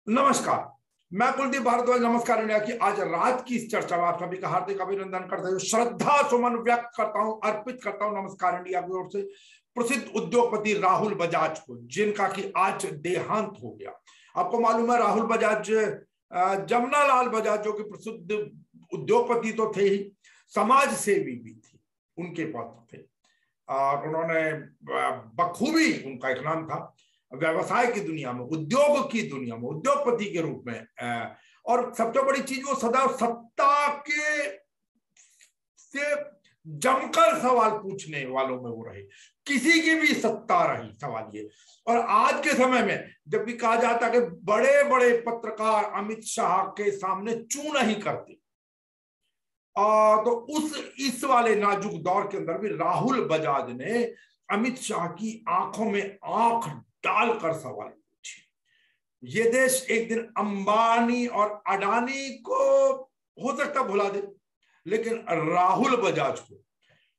नमस्कार, मैं कुलदीप भारद्वाज नमस्कार इंडिया की आज रात की इस चर्चा में आप सभी का हार्दिक अभिनंदन करते हुए श्रद्धा सुमन व्यक्त करता हूं, अर्पित करता हूं नमस्कार इंडिया की ओर से प्रसिद्ध उद्योगपति राहुल बजाज को, जिनका कि आज देहांत हो गया। आपको मालूम है राहुल बजाज जमनालाल बजाज जो कि प्रसिद्ध उद्योगपति तो थे ही, समाज सेवी भी थी, उनके पौत्र थे और उन्होंने बखूबी, उनका एक नाम था, व्यवसाय की दुनिया में, उद्योग की दुनिया में उद्योगपति के रूप में, और सबसे बड़ी चीज वो सदा सत्ता के से जमकर सवाल पूछने वालों में वो रहे, किसी की भी सत्ता रही सवाल ये। और आज के समय में जब भी कहा जाता है कि बड़े बड़े पत्रकार अमित शाह के सामने चू नहीं करते, तो इस वाले नाजुक दौर के अंदर भी राहुल बजाज ने अमित शाह की आंखों में आंख डालकर सवाल पूछे। ये देश एक दिन अंबानी और अडानी को हो सकता भुला दे, लेकिन राहुल बजाज को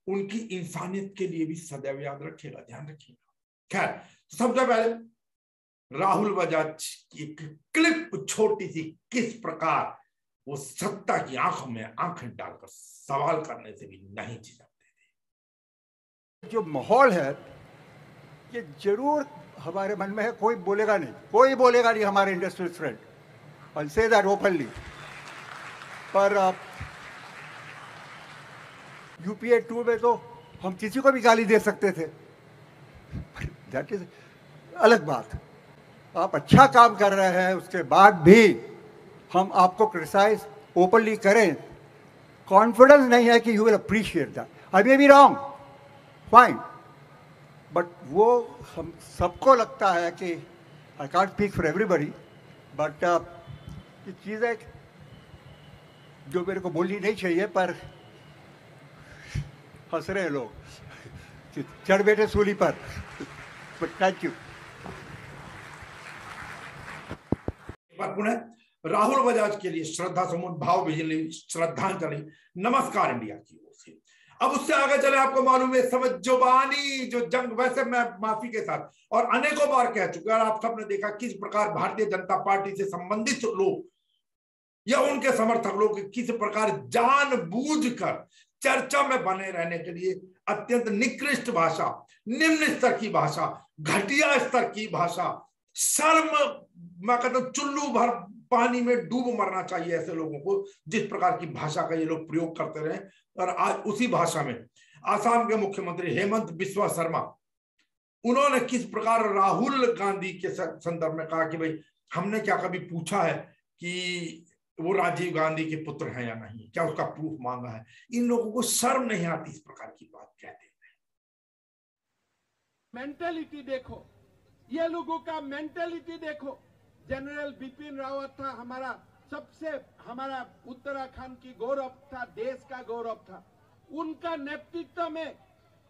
उनकी इंसानियत के लिए भी सदैव याद रखेगा, ध्यान रखिएगा। खैर, सबसे पहले राहुल बजाज की एक क्लिप छोटी सी, किस प्रकार वो सत्ता की आंखों में आंखें डालकर सवाल करने से भी नहीं झिझकते थे। जो माहौल है ये जरूर हमारे मन में है, कोई बोलेगा नहीं हमारे industrial friend, I say that openly. पर यूपीए 2 में तो हम किसी को भी गाली दे सकते थे, दैट इज अलग बात। आप अच्छा काम कर रहे हैं उसके बाद भी हम आपको क्रिटिसाइज ओपनली करें, कॉन्फिडेंस नहीं है कि you will appreciate that. I may be wrong, fine, but वो हम सबको लगता है कि I can't speak for everybody, but ये चीज़ है जो मेरे को बोलनी नहीं चाहिए, पर हंस रहे हैं लोग, चढ़ बैठे सूली पर। But thank you. पुनः राहुल बजाज के लिए श्रद्धा सुमन भावभीनी श्रद्धांजलि नमस्कार इंडिया की ओर से। अब उससे आगे चले, आपको मालूम है समझबानी जो जंग, वैसे मैं माफी के साथ और अनेकों बार कह चुका, और आप सबने देखा किस प्रकार भारतीय जनता पार्टी से संबंधित लोग या उनके समर्थक लोग किस प्रकार जानबूझकर चर्चा में बने रहने के लिए अत्यंत निकृष्ट भाषा, निम्न स्तर की भाषा, घटिया स्तर की भाषा, शर्म, मैं कहता हूं चुल्लू भर पानी में डूब मरना चाहिए ऐसे लोगों को, जिस प्रकार की भाषा का ये लोग प्रयोग करते रहे। और आज उसी भाषा में आसाम के मुख्यमंत्री हेमंत बिस्वा शर्मा, उन्होंने किस प्रकार राहुल गांधी के संदर्भ में कहा कि भाई हमने क्या कभी पूछा है कि वो राजीव गांधी के पुत्र हैं या नहीं, क्या उसका प्रूफ मांगा है। इन लोगों को शर्म नहीं आती इस प्रकार की बात कहते हैं। मेंटेलिटी देखो, ये लोगों का मेंटेलिटी देखो। जनरल बिपिन रावत था हमारा उत्तराखंड की गौरव था, देश का गौरव था। उनका नेतृत्व में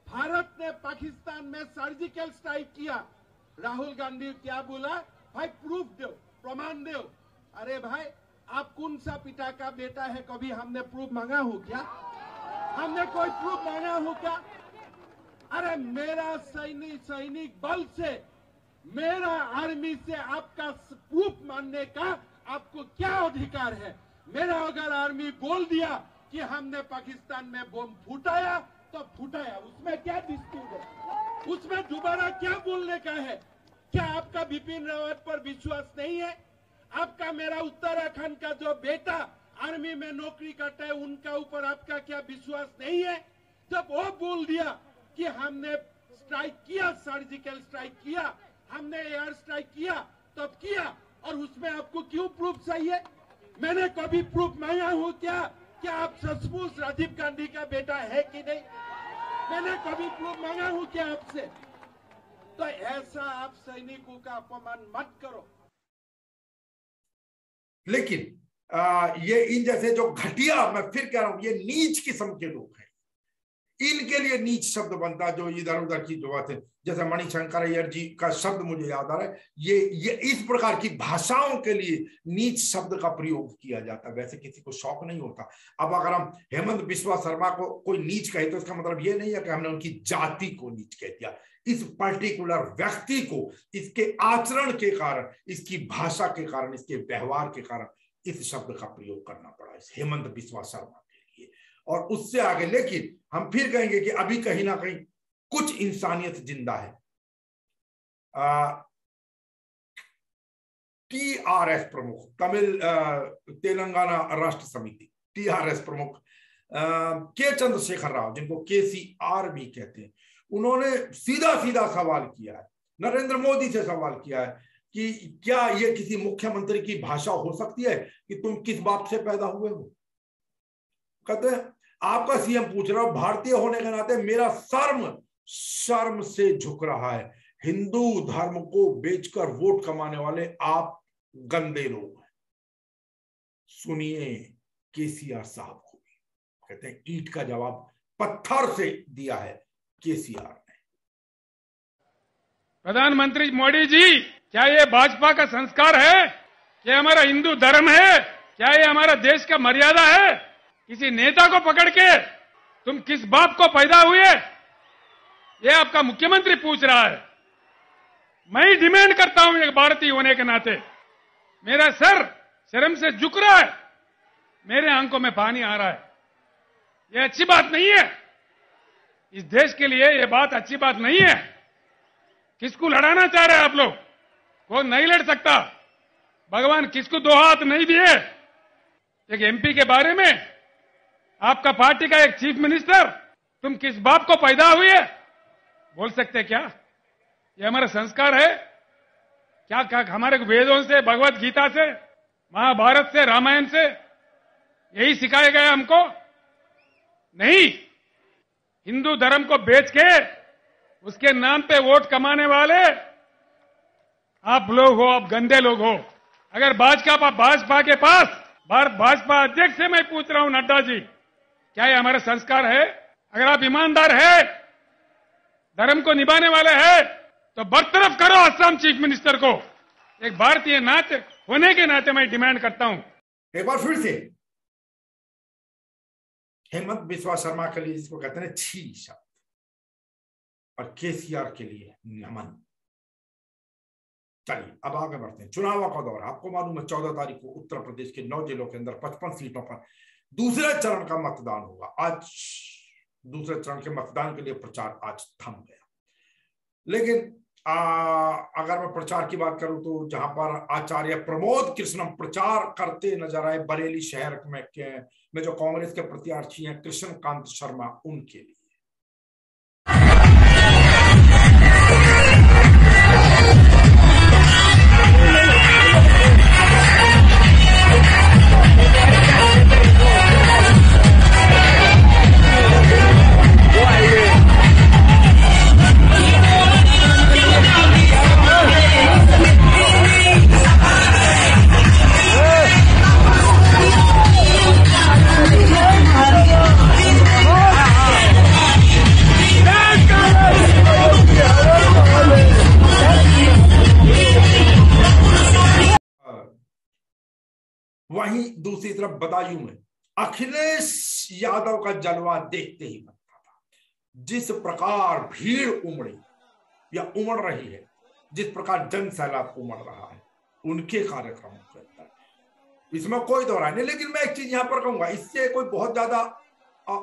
भारत ने पाकिस्तान में सर्जिकल स्ट्राइक किया। राहुल गांधी क्या बोला, भाई प्रूफ दो, प्रमाण दो। अरे भाई, आप कौन सा पिता का बेटा है, कभी हमने प्रूफ मांगा हो क्या? हमने कोई प्रूफ मांगा हो क्या? अरे मेरा सैनिक बल से, मेरा आर्मी से आपका प्रूफ मानने का आपको क्या अधिकार है? मेरा अगर आर्मी बोल दिया कि हमने पाकिस्तान में बम फूटाया तो फूटाया, उसमें क्या डिस्प्यूट है? उसमें दोबारा क्या बोलने का है? क्या आपका बिपिन रावत पर विश्वास नहीं है? आपका मेरा उत्तराखंड का जो बेटा आर्मी में नौकरी करता है, उनका ऊपर आपका क्या विश्वास नहीं है? जब वो बोल दिया कि हमने स्ट्राइक किया, सर्जिकल स्ट्राइक किया, हमने एयर स्ट्राइक किया, तब किया, और उसमें आपको क्यों प्रूफ चाहिए? मैंने कभी प्रूफ मांगा हूं क्या आप सचमुच राजीव गांधी का बेटा है कि नहीं? मैंने कभी प्रूफ मांगा हूं क्या आपसे? तो ऐसा आप सैनिकों का अपमान मत करो। लेकिन ये इन जैसे जो घटिया, मैं फिर कह रहा हूं, ये नीच किस्म के लोग हैं, इनके लिए नीच शब्द बनता है जो इधर उधर की जो बात है। जैसे मणिशंकर अय्यर जी का शब्द मुझे याद आ रहा है, ये इस प्रकार की भाषाओं के लिए नीच शब्द का प्रयोग किया जाता है। वैसे किसी को शौक नहीं होता। अब अगर हम हेमंत बिस्वा शर्मा को कोई नीच कहे तो इसका मतलब ये नहीं है कि हमने उनकी जाति को नीच कह दिया। इस पर्टिकुलर व्यक्ति को इसके आचरण के कारण, इसकी भाषा के कारण, इसके व्यवहार के कारण इस शब्द का प्रयोग करना पड़ा इस हेमंत बिस्वा शर्मा के लिए। और उससे आगे, लेकिन हम फिर कहेंगे कि अभी कहीं ना कहीं कुछ इंसानियत जिंदा है। टीआरएस प्रमुख, तेलंगाना राष्ट्र समिति टीआरएस प्रमुख के चंद्रशेखर राव, जिनको केसीआर भी कहते हैं, उन्होंने सीधा सीधा सवाल किया है, नरेंद्र मोदी से सवाल किया है कि क्या ये किसी मुख्यमंत्री की भाषा हो सकती है कि तुम किस बाप से पैदा हुए हो। कहते हैं आपका सीएम पूछ रहा हो, भारतीय होने के नाते मेरा शर्म से झुक रहा है। हिंदू धर्म को बेचकर वोट कमाने वाले आप गंदे लोग हैं। सुनिए केसीआर साहब को भी, कहते हैं ईंट का जवाब पत्थर से दिया है केसीआर ने। प्रधानमंत्री मोदी जी, क्या ये भाजपा का संस्कार है? क्या हमारा हिंदू धर्म है? क्या ये हमारा देश का मर्यादा है? किसी नेता को पकड़ के तुम किस बाप को पैदा हुए, ये आपका मुख्यमंत्री पूछ रहा है। मैं डिमांड करता हूं, एक भारतीय होने के नाते मेरा सर शर्म से झुक रहा है, मेरे आंखों में पानी आ रहा है। ये अच्छी बात नहीं है, इस देश के लिए ये बात अच्छी बात नहीं है। किसको लड़ाना चाह रहे हैं आप लोग? कौन नहीं लड़ सकता। भगवान किसको दो हाथ नहीं दिए। एक एमपी के बारे में आपका पार्टी का एक चीफ मिनिस्टर, तुम किस बाप को पैदा हुए बोल सकते क्या? ये हमारा संस्कार है क्या? हमारे वेदों से, भगवत गीता से, महाभारत से, रामायण से यही सिखाया गया हमको? नहीं। हिंदू धर्म को बेच के उसके नाम पे वोट कमाने वाले आप लोग हो, आप गंदे लोग हो। अगर भाजपा के पास, भाजपा अध्यक्ष से मैं पूछ रहा हूं, नड्डा जी, क्या ये हमारा संस्कार है? अगर आप ईमानदार है, धर्म को निभाने वाले हैं, तो बरतरफ करो असम चीफ मिनिस्टर को। एक भारतीय नाते होने के नाते मैं डिमांड करता हूं। एक बार फिर से हेमंत बिस्वा शर्मा के लिए, जिसको कहते हैं छी शब्द, और केसीआर के लिए नमन। चलिए अब आगे बढ़ते हैं। चुनाव का दौर, आपको मालूम है 14 तारीख को उत्तर प्रदेश के 9 जिलों के अंदर 55 सीटों पर दूसरे चरण का मतदान होगा। आज दूसरे चरण के मतदान के लिए प्रचार आज थम गया। लेकिन अगर मैं प्रचार की बात करूं तो जहां पर आचार्य प्रमोद कृष्णम प्रचार करते नजर आए बरेली शहर में जो कांग्रेस के प्रत्याशी हैं कृष्णकांत शर्मा, उनके लिए वहीं दूसरी तरफ बदायूं में अखिलेश यादव का जलवा देखते ही बनता था। जिस प्रकार भीड़ उमड़ी या उमड़ रही है, जिस प्रकार जन सैलाब उमड़ रहा है उनके कार्यक्रमों के अंदर, इसमें कोई दोहराई नहीं। लेकिन मैं एक चीज यहां पर कहूंगा, इससे कोई बहुत ज्यादा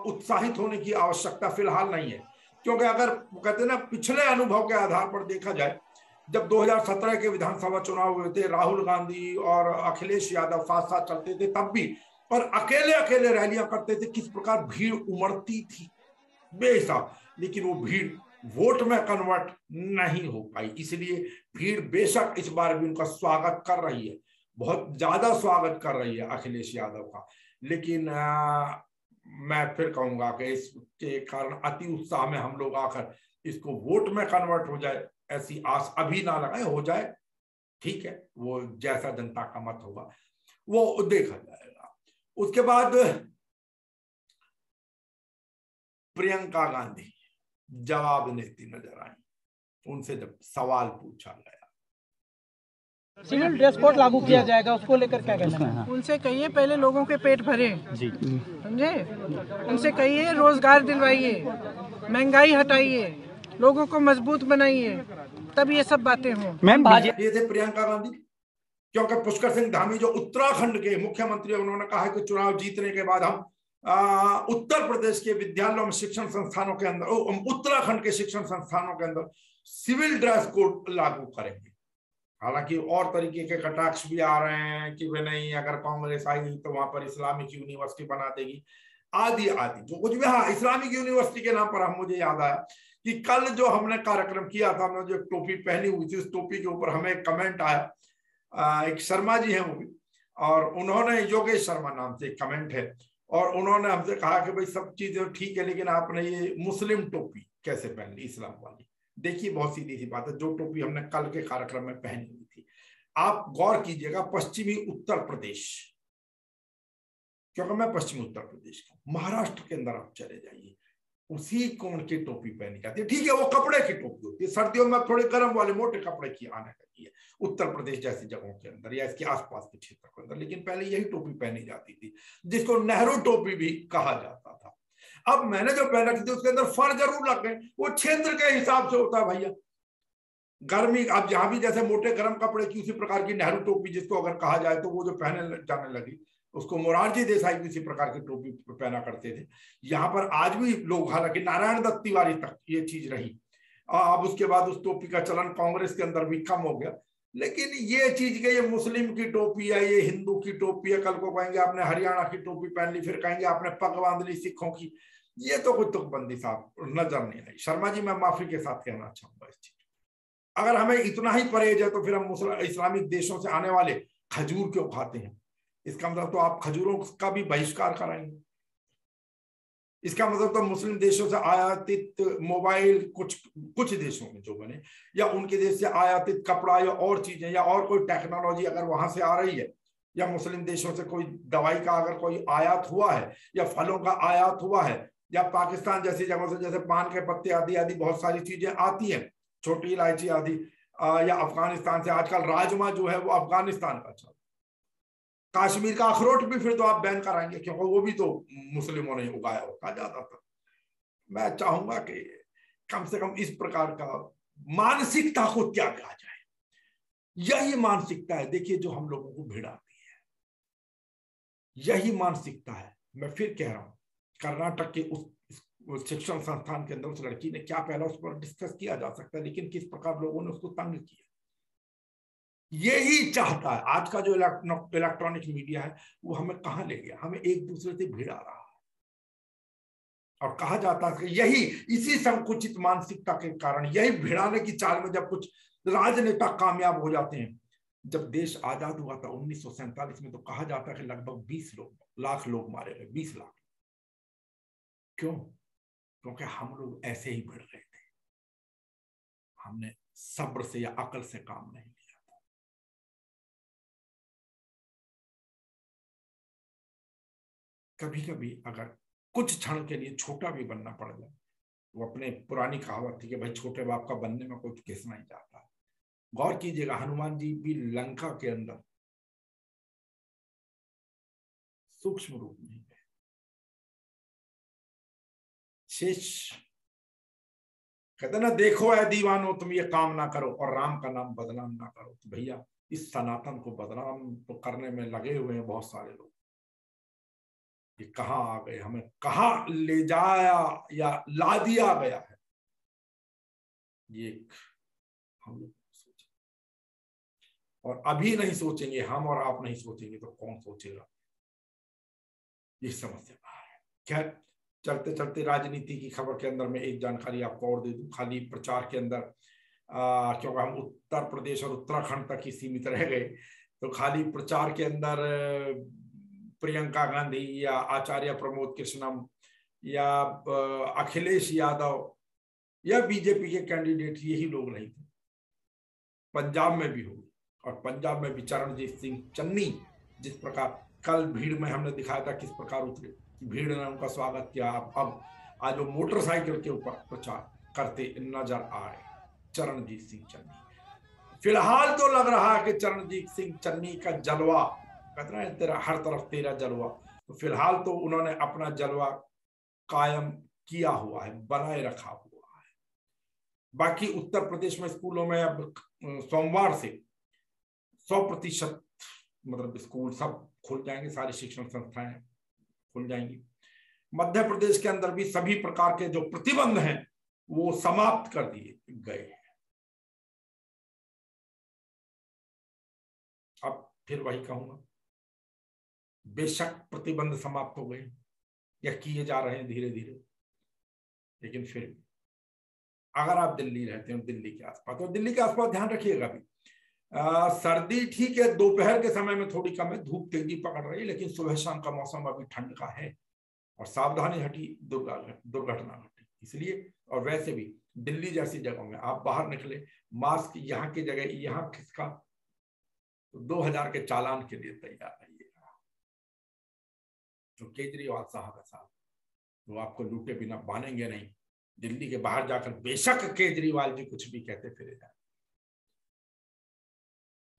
उत्साहित होने की आवश्यकता फिलहाल नहीं है, क्योंकि अगर कहते हैं ना पिछले अनुभव के आधार पर देखा जाए, जब 2017 के विधानसभा चुनाव हुए थे, राहुल गांधी और अखिलेश यादव साथ साथ चलते थे तब भी, और अकेले अकेले रैलियां करते थे, किस प्रकार भीड़ उमड़ती थी बेहिसाब। लेकिन वो भीड़ वोट में कन्वर्ट नहीं हो पाई। इसलिए भीड़ बेशक इस बार भी उनका स्वागत कर रही है, बहुत ज्यादा स्वागत कर रही है अखिलेश यादव का। लेकिन मैं फिर कहूंगा कि इसके कारण अति उत्साह में हम लोग आकर इसको वोट में कन्वर्ट हो जाए ऐसी आस अभी ना लगाए। हो जाए ठीक है, वो जैसा जनता का मत होगा वो देखा जाएगा। उसके बाद प्रियंका गांधी जवाब देती नजर आई, उनसे जब सवाल पूछा गया सिविल ड्रेस कोड लागू किया जाएगा, उसको लेकर क्या कहना है? उनसे कहिए पहले लोगों के पेट भरे, समझे? उनसे कहिए रोजगार दिलवाइए, महंगाई हटाइए, लोगों को मजबूत बनाइए, तब ये सब बातें हों। मैम भाजपा ये थे प्रियंका गांधी, क्योंकि पुष्कर सिंह धामी जो उत्तराखंड के मुख्यमंत्री, उन्होंने कहा है कि चुनाव जीतने के बाद हम उत्तर प्रदेश के विद्यालयों में, शिक्षण संस्थानों के अंदर, उत्तराखंड के शिक्षण संस्थानों के अंदर सिविल ड्रेस कोड लागू करेंगे। हालांकि और तरीके के कटाक्ष भी आ रहे हैं कि वे नहीं, अगर कांग्रेस आई तो वहां पर इस्लामिक यूनिवर्सिटी बना देगी, आदि आदि जो कुछ भी। हाँ, इस्लामिक यूनिवर्सिटी के नाम पर हम, मुझे याद आया कि कल जो हमने कार्यक्रम किया था, हमने जो टोपी पहनी हुई थी, उस टोपी के ऊपर हमें एक कमेंट आया, एक शर्मा जी हैं वो भी, और उन्होंने, योगेश शर्मा नाम से एक कमेंट है, और उन्होंने हमसे कहा कि भाई सब चीजें ठीक है, लेकिन आपने ये मुस्लिम टोपी कैसे पहन ली, इस्लाम वाली। देखिए बहुत सीधी सी बात है, जो टोपी हमने कल के कार्यक्रम में पहनी हुई थी, आप गौर कीजिएगा, पश्चिमी उत्तर प्रदेश, क्योंकि मैं पश्चिमी उत्तर प्रदेश का, महाराष्ट्र के अंदर आप चले जाइए, उसी कोण की टोपी पहनी जाती है। ठीक है, वो कपड़े की टोपी होती है, सर्दियों में थोड़े गर्म वाले मोटे कपड़े की आने लगी है उत्तर प्रदेश जैसी जगहों के अंदर या इसके आसपास के क्षेत्र के अंदर, लेकिन पहले यही टोपी पहनी जाती थी, जिसको नेहरू टोपी भी कहा जाता था। अब मैंने जो पहन रखी थी उसके अंदर फर जरूर लग गए, वो क्षेत्र के हिसाब से होता है भैया। गर्मी, अब जहां भी जैसे मोटे गर्म कपड़े की, उसी प्रकार की नेहरू टोपी जिसको अगर कहा जाए, तो वो जो पहने जाने लगी, उसको मोरारजी देसाई भी इसी प्रकार की टोपी पहना करते थे। यहाँ पर आज भी लोग, हालांकि नारायण दत्त तिवारी तक ये चीज रही, अब उसके बाद उस टोपी का चलन कांग्रेस के अंदर भी कम हो गया, लेकिन ये चीज के, ये मुस्लिम की टोपी है, ये हिंदू की टोपी है, कल को कहेंगे आपने हरियाणा की टोपी पहन ली, फिर कहेंगे आपने पग बांध ली सिखों की, ये तो कोई तुकबंदी साहब नजर नहीं आई। शर्मा जी, मैं माफी के साथ कहना चाहूंगा इस चीज, अगर हमें इतना ही परहेज है तो फिर हम इस्लामिक देशों से आने वाले खजूर क्यों खाते हैं? इसका मतलब तो आप खजूरों का भी बहिष्कार कराएंगे। इसका मतलब तो मुस्लिम देशों से आयातित मोबाइल, कुछ देशों में जो बने, या उनके देश से आयातित कपड़ा या और चीजें या और कोई टेक्नोलॉजी अगर वहां से आ रही है, या मुस्लिम देशों से कोई दवाई का अगर कोई आयात हुआ है, या फलों का आयात हुआ है, या पाकिस्तान जैसी जगहों से जैसे पान के पत्ते आदि आदि बहुत सारी चीजें आती हैं, छोटी इलायची आदि, या अफगानिस्तान से आजकल राजमा जो है वो अफगानिस्तान का चल, कश्मीर का अखरोट भी फिर तो आप बैन कराएंगे, क्योंकि वो भी तो मुस्लिमों ने उगाया होता ज्यादातर। मैं चाहूंगा कि कम से कम इस प्रकार का मानसिकता को त्यागा जाए, यही मानसिकता है देखिए जो हम लोगों को भिड़ाती है, यही मानसिकता है। मैं फिर कह रहा हूं, कर्नाटक के उस शिक्षण संस्थान के अंदर उस लड़की ने क्या पहला, उस पर डिस्कस किया जा सकता है, लेकिन किस प्रकार लोगों ने उसको तंग किया, यही चाहता है। आज का जो इलेक्ट्रॉनिक मीडिया है वो हमें कहां ले गया, हमें एक दूसरे से भिड़ा रहा है, और कहा जाता है कि यही, इसी संकुचित मानसिकता के कारण, यही भिड़ाने की चाल में जब कुछ राजनेता कामयाब हो जाते हैं। जब देश आजाद हुआ था 1947 में, तो कहा जाता है कि लगभग 20 लाख लोग मारे गए, 20 लाख। क्यों? क्योंकि हम लोग ऐसे ही भिड़ गए थे, हमने सब्र से या अकल से काम नहीं लिया था। कभी कभी अगर कुछ क्षण के लिए छोटा भी बनना पड़ जाए, वो अपने पुरानी कहावत थी कि भाई छोटे बाप का बनने में कुछ घिस नहीं जाता। गौर कीजिएगा, हनुमान जी भी लंका के अंदर सूक्ष्म रूप में गए, शेष कहते ना, देखो ऐ दीवानो तुम ये काम ना करो और राम का नाम बदनाम ना करो। तो भैया इस सनातन को बदनाम तो करने में लगे हुए हैं बहुत सारे लोग। ये कहां आ गए, हमें कहां ले जाया या ला दिया गया है, ये हम लोग सोचें, और अभी नहीं सोचेंगे हम और आप नहीं सोचेंगे तो कौन सोचेगा, ये समस्या बाहर है। खैर, चलते चलते राजनीति की खबर के अंदर मैं एक जानकारी आपको और दे दूं, खाली प्रचार के अंदर, क्योंकि हम उत्तर प्रदेश और उत्तराखंड तक ही सीमित रह गए, तो खाली प्रचार के अंदर प्रियंका गांधी या आचार्य प्रमोद कृष्णम या अखिलेश यादव या बीजेपी के कैंडिडेट, यही लोग नहीं थे। पंजाब में भी हुई, और पंजाब में भी चरणजीत सिंह चन्नी, जिस प्रकार कल भीड़ में हमने दिखाया था किस प्रकार उतरे, भीड़ ने उनका स्वागत किया। अब आज वो मोटरसाइकिल के ऊपर प्रचार करते नजर आए चरणजीत सिंह चन्नी। फिलहाल तो लग रहा है कि चरणजीत सिंह चन्नी का जलवा, कहते हैं तेरा हर तरफ तेरा जलवा, तो फिलहाल तो उन्होंने अपना जलवा कायम किया हुआ है, बनाए रखा हुआ है। बाकी उत्तर प्रदेश में स्कूलों में अब सोमवार से 100% मतलब स्कूल सब खुल जाएंगे, सारी शिक्षण संस्थाएं खुल जाएंगी। मध्य प्रदेश के अंदर भी सभी प्रकार के जो प्रतिबंध हैं वो समाप्त कर दिए गए हैं। अब फिर वही कहूंगा, बेशक प्रतिबंध समाप्त हो गए या किए जा रहे हैं धीरे धीरे, लेकिन फिर भी अगर आप दिल्ली रहते हो, दिल्ली के आसपास, तो दिल्ली के आसपास ध्यान रखिएगा भी, सर्दी ठीक है, दोपहर के समय में थोड़ी कम है, धूप तेजी पकड़ रही है, लेकिन सुबह शाम का मौसम अभी ठंड का है और सावधानी हटी दुर्घटना घटी। इसलिए और वैसे भी दिल्ली जैसी जगहों में आप बाहर निकले, मास्क यहाँ की जगह यहाँ खिसका तो 2000 के चालान के लिए तैयार रहिएगा। जो केजरीवाल साहब है साहब, वो आपको लूटे बिना बांधेंगे नहीं। दिल्ली के बाहर जाकर बेशक केजरीवाल जी कुछ भी कहते फिरे जाए,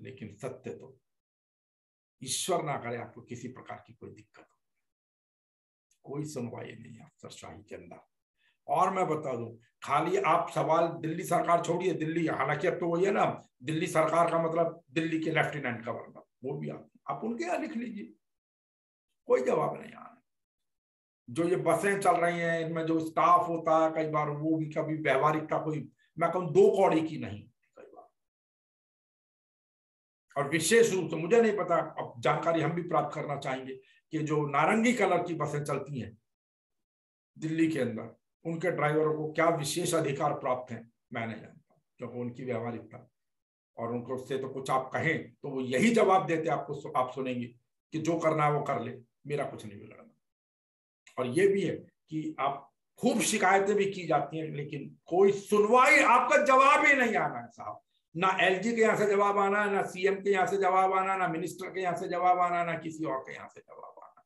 लेकिन सत्य तो ईश्वर ना करे आपको किसी प्रकार की कोई दिक्कत हो, कोई सुनवाई नहीं है अफसरशाही के अंदर। और मैं बता दूं, खाली आप सवाल दिल्ली सरकार छोड़िए, दिल्ली हालांकि अब तो वही है ना, दिल्ली सरकार का मतलब दिल्ली के लेफ्टिनेंट गवर्नर, वो भी आप उनके यहाँ लिख लीजिए, कोई जवाब नहीं आ रहा। जो ये बसें चल रही हैं, इनमें जो स्टाफ होता है कई बार वो भी कभी व्यवहारिकता कोई, मैं कहूँ 2 कौड़ी की नहीं कई बार। और विशेष रूप से मुझे नहीं पता, अब जानकारी हम भी प्राप्त करना चाहेंगे कि जो नारंगी कलर की बसें चलती हैं दिल्ली के अंदर, उनके ड्राइवरों को क्या विशेष अधिकार प्राप्त हैं, मैं नहीं जानता, क्योंकि उनकी व्यवहारिकता और उनको उससे तो कुछ आप कहें तो वो यही जवाब देते आपको, आप सुनेंगे कि जो करना है वो कर ले, मेरा कुछ नहीं बिगड़ना। और ये भी है कि आप खूब शिकायतें भी की जाती हैं, लेकिन कोई सुनवाई, आपका जवाब ही नहीं आना है साहब। ना एलजी के यहाँ से जवाब आना है, ना सीएम के यहाँ से जवाब आना, ना मिनिस्टर के यहाँ से जवाब आना, ना किसी और के यहाँ से जवाब आना।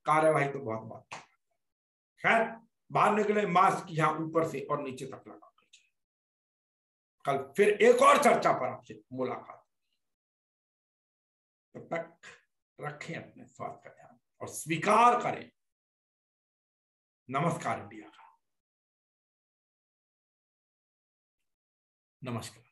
कार्यवाही तो बहुत बात। खैर, बाहर निकले, मास्क यहाँ ऊपर से और नीचे तक लगा लीजिए। कल फिर एक और चर्चा पर आपसे मुलाकात। तब तक रखें अपने स्वास्थ्य का ध्यान और स्वीकार करें नमस्कार इंडिया का। नमस्कार।